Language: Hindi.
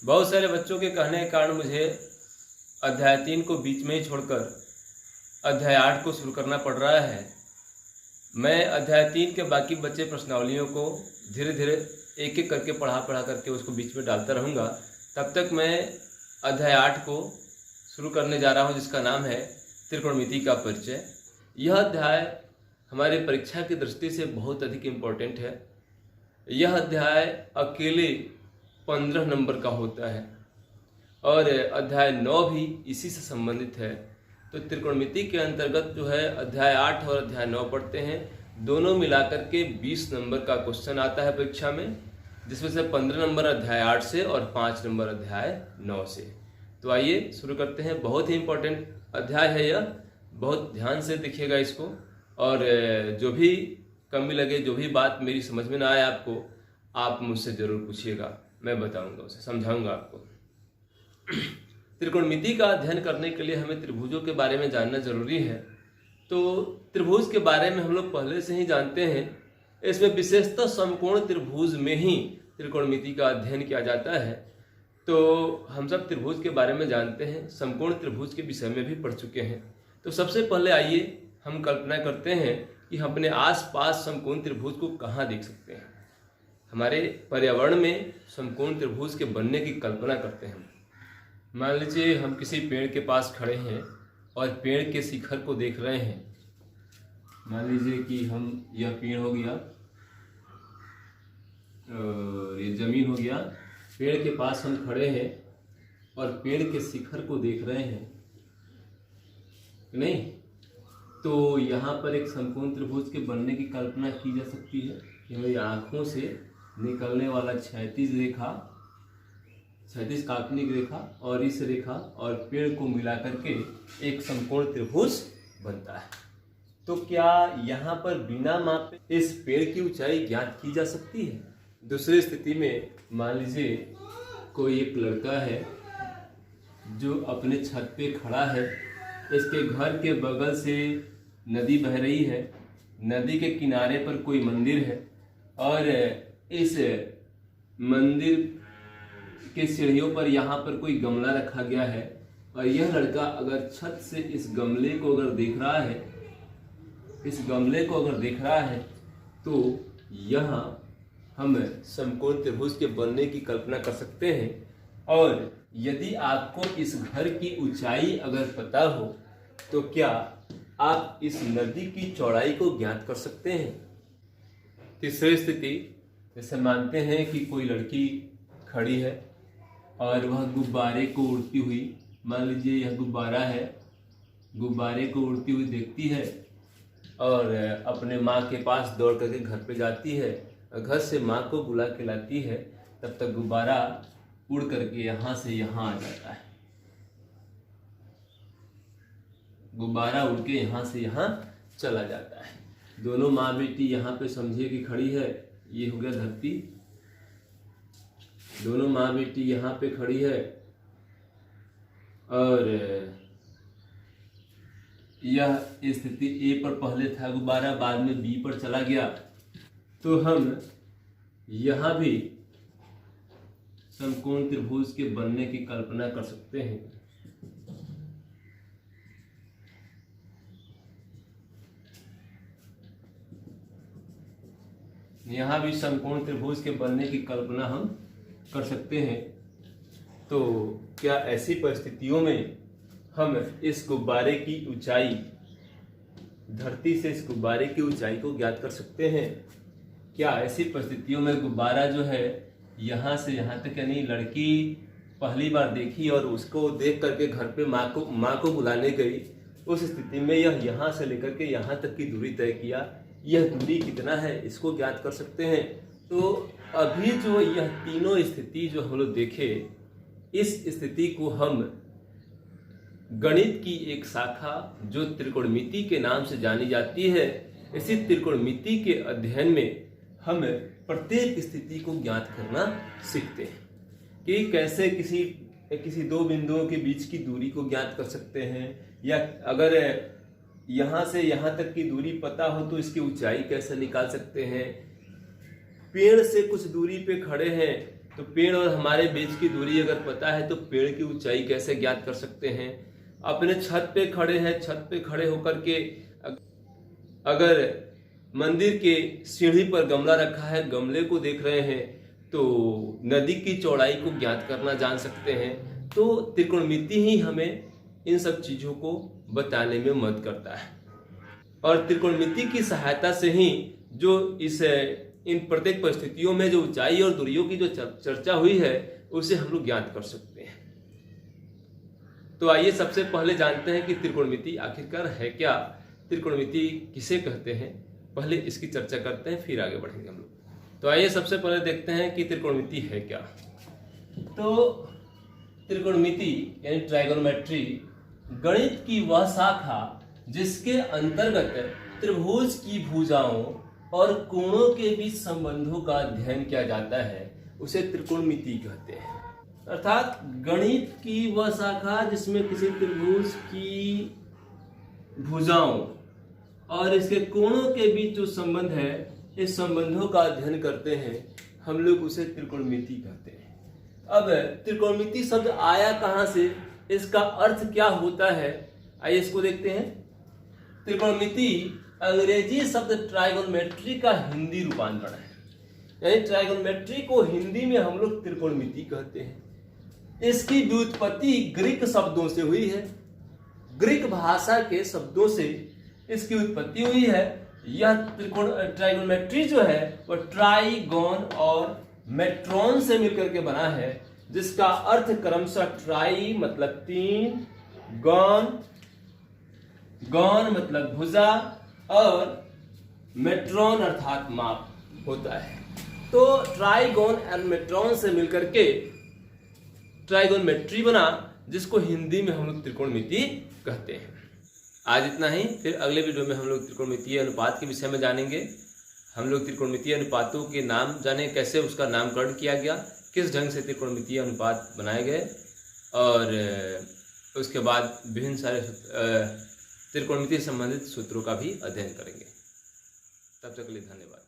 बहुत सारे बच्चों के कहने के कारण मुझे अध्याय 3 को बीच में ही छोड़कर अध्याय 8 को शुरू करना पड़ रहा है। मैं अध्याय 3 के बाकी बचे प्रश्नावलियों को धीरे धीरे एक एक करके पढ़ा करके उसको बीच में डालता रहूँगा। तब तक मैं अध्याय 8 को शुरू करने जा रहा हूँ, जिसका नाम है त्रिकोणमिति का परिचय। यह अध्याय हमारे परीक्षा की दृष्टि से बहुत अधिक इम्पोर्टेंट है। यह अध्याय अकेले 15 नंबर का होता है और अध्याय 9 भी इसी से संबंधित है। तो त्रिकोणमिति के अंतर्गत जो है अध्याय 8 और अध्याय 9 पढ़ते हैं। दोनों मिलाकर के 20 नंबर का क्वेश्चन आता है परीक्षा में, जिसमें से 15 नंबर अध्याय 8 से और 5 नंबर अध्याय 9 से। तो आइए शुरू करते हैं। बहुत ही इम्पोर्टेंट अध्याय है यह, बहुत ध्यान से देखिएगा इसको, और जो भी कमी लगे, जो भी बात मेरी समझ में ना आए आपको, आप मुझसे ज़रूर पूछिएगा, मैं बताऊंगा, उसे समझाऊंगा आपको। त्रिकोणमिति का अध्ययन करने के लिए हमें त्रिभुजों के बारे में जानना जरूरी है। तो त्रिभुज के बारे में हम लोग पहले से ही जानते हैं। इसमें विशेषतः समकोण त्रिभुज में ही त्रिकोणमिति का अध्ययन किया जाता है। तो हम सब त्रिभुज के बारे में जानते हैं, समकोण त्रिभुज के विषय में भी पढ़ चुके हैं। तो सबसे पहले आइए हम कल्पना करते हैं कि हम अपने आसपास समकोण त्रिभुज को कहाँ देख सकते हैं। हमारे पर्यावरण में समकोण त्रिभुज के बनने की कल्पना करते हैं। मान लीजिए हम किसी पेड़ के पास खड़े हैं और पेड़ के शिखर को देख रहे हैं। मान लीजिए कि यह पेड़ हो गया और ये जमीन हो गया। पेड़ के पास हम खड़े हैं और पेड़ के शिखर को देख रहे हैं, नहीं? तो यहाँ पर एक समकोण त्रिभुज के बनने की कल्पना की जा सकती है कि हमारी आँखों से निकलने वाला क्षैतिज काल्पनिक रेखा और इस रेखा और पेड़ को मिलाकर के एक समकोण त्रिभुज बनता है। तो क्या यहाँ पर बिना मापे इस पेड़ की ऊंचाई ज्ञात की जा सकती है? दूसरी स्थिति में मान लीजिए कोई एक लड़का है जो अपने छत पे खड़ा है। इसके घर के बगल से नदी बह रही है। नदी के किनारे पर कोई मंदिर है और इस मंदिर के सीढ़ियों पर यहाँ पर कोई गमला रखा गया है। और यह लड़का अगर छत से इस गमले को अगर देख रहा है, तो यहाँ हम समकोण त्रिभुज के बनने की कल्पना कर सकते हैं। और यदि आपको इस घर की ऊंचाई अगर पता हो, तो क्या आप इस नदी की चौड़ाई को ज्ञात कर सकते हैं? तीसरी स्थिति, जैसे मानते हैं कि कोई लड़की खड़ी है और वह गुब्बारे को उड़ती हुई, मान लीजिए यह गुब्बारा है, गुब्बारे को उड़ती हुई देखती है और अपने माँ के पास दौड़ करके घर पे जाती है और घर से माँ को बुला के लाती है। तब तक गुब्बारा उड़ करके यहाँ से यहाँ आ जाता है। गुब्बारा उड़ के यहाँ से यहाँ चला जाता है। दोनों माँ बेटी यहाँ पे समझिए कि खड़ी है। ये हो गया धरती। दोनों माँ बेटी यहाँ पे खड़ी है और यह स्थिति ए पर पहले था गुब्बारा, बाद में बी पर चला गया। तो हम यहाँ भी समकोण त्रिभुज के बनने की कल्पना कर सकते हैं। यहाँ भी समकोण त्रिभुज के बनने की कल्पना हम कर सकते हैं। तो क्या ऐसी परिस्थितियों में हम इस गुब्बारे की ऊंचाई, धरती से इस गुब्बारे की ऊंचाई को ज्ञात कर सकते हैं? क्या ऐसी परिस्थितियों में गुब्बारा जो है यहाँ से यहाँ तक, यानी लड़की पहली बार देखी और उसको देख करके घर पे माँ को बुलाने गई, उस स्थिति में यह यहाँ से लेकर के यहाँ तक की दूरी तय किया, यह दूरी कितना है इसको ज्ञात कर सकते हैं। तो अभी जो यह तीनों स्थिति जो हम लोग देखे, इस स्थिति को हम गणित की एक शाखा जो त्रिकोणमिति के नाम से जानी जाती है, इसी त्रिकोणमिति के अध्ययन में हम प्रत्येक स्थिति को ज्ञात करना सीखते हैं कि कैसे किसी दो बिंदुओं के बीच की दूरी को ज्ञात कर सकते हैं, या अगर यहाँ से यहाँ तक की दूरी पता हो तो इसकी ऊंचाई कैसे निकाल सकते हैं। पेड़ से कुछ दूरी पे खड़े हैं तो पेड़ और हमारे बीच की दूरी अगर पता है तो पेड़ की ऊंचाई कैसे ज्ञात कर सकते हैं। अपने छत पे खड़े हैं, छत पे खड़े होकर के अगर मंदिर के सीढ़ी पर गमला रखा है, गमले को देख रहे हैं तो नदी की चौड़ाई को ज्ञात करना जान सकते हैं। तो त्रिकोणमिति ही हमें इन सब चीजों को बताने में मदद करता है और त्रिकोणमिति की सहायता से ही जो इन प्रत्येक परिस्थितियों में जो ऊंचाई और दूरियों की जो चर्चा हुई है उसे हम लोग ज्ञात कर सकते हैं। तो आइए सबसे पहले जानते हैं कि त्रिकोणमिति आखिरकार है क्या, त्रिकोणमिति किसे कहते हैं। पहले इसकी चर्चा करते हैं, फिर आगे बढ़ेंगे हम लोग। तो आइए सबसे पहले देखते हैं कि त्रिकोणमिति है क्या। तो त्रिकोणमिति यानी ट्राइगोनोमेट्री गणित की वह शाखा जिसके अंतर्गत त्रिभुज की भुजाओं और कोणों के बीच संबंधों का अध्ययन किया जाता है, उसे त्रिकोणमिति कहते हैं। अर्थात गणित की वह शाखा जिसमें किसी त्रिभुज की भुजाओं और इसके कोणों के बीच जो संबंध है, इस संबंधों का अध्ययन करते हैं, हम लोग उसे त्रिकोणमिति कहते हैं। अब त्रिकोणमिति शब्द आया कहां से, इसका अर्थ क्या होता है, आइए इसको देखते हैं। त्रिकोणमिति अंग्रेजी शब्द ट्राइगोनोमेट्री का हिंदी रूपांतरण है, यानी ट्राइगोनोमेट्री को हिंदी में हम लोग त्रिकोणमिति कहते हैं। इसकी व्युत्पत्ति ग्रीक शब्दों से हुई है, ग्रीक भाषा के शब्दों से इसकी उत्पत्ति हुई है। यह ट्राइगोनोमेट्री जो है वह ट्राइगोन और मेट्रॉन से मिलकर के बना है, जिसका अर्थ क्रमशः ट्राई मतलब 3, गॉन मतलब भुजा और मेट्रॉन अर्थात माप होता है। तो ट्राइगोन और मेट्रॉन से मिलकर के ट्राइगोनोमेट्री बना, जिसको हिंदी में हम लोग त्रिकोणमिति कहते हैं। आज इतना ही, फिर अगले वीडियो में हम लोग त्रिकोणमितीय अनुपात के विषय में जानेंगे। हम लोग त्रिकोणमितीय अनुपातों के नाम जाने, कैसे उसका नामकरण किया गया, किस ढंग से त्रिकोणमितीय अनुपात बनाए गए, और उसके बाद विभिन्न सारे त्रिकोणमिति संबंधित सूत्रों का भी अध्ययन करेंगे। तब तक के लिए धन्यवाद।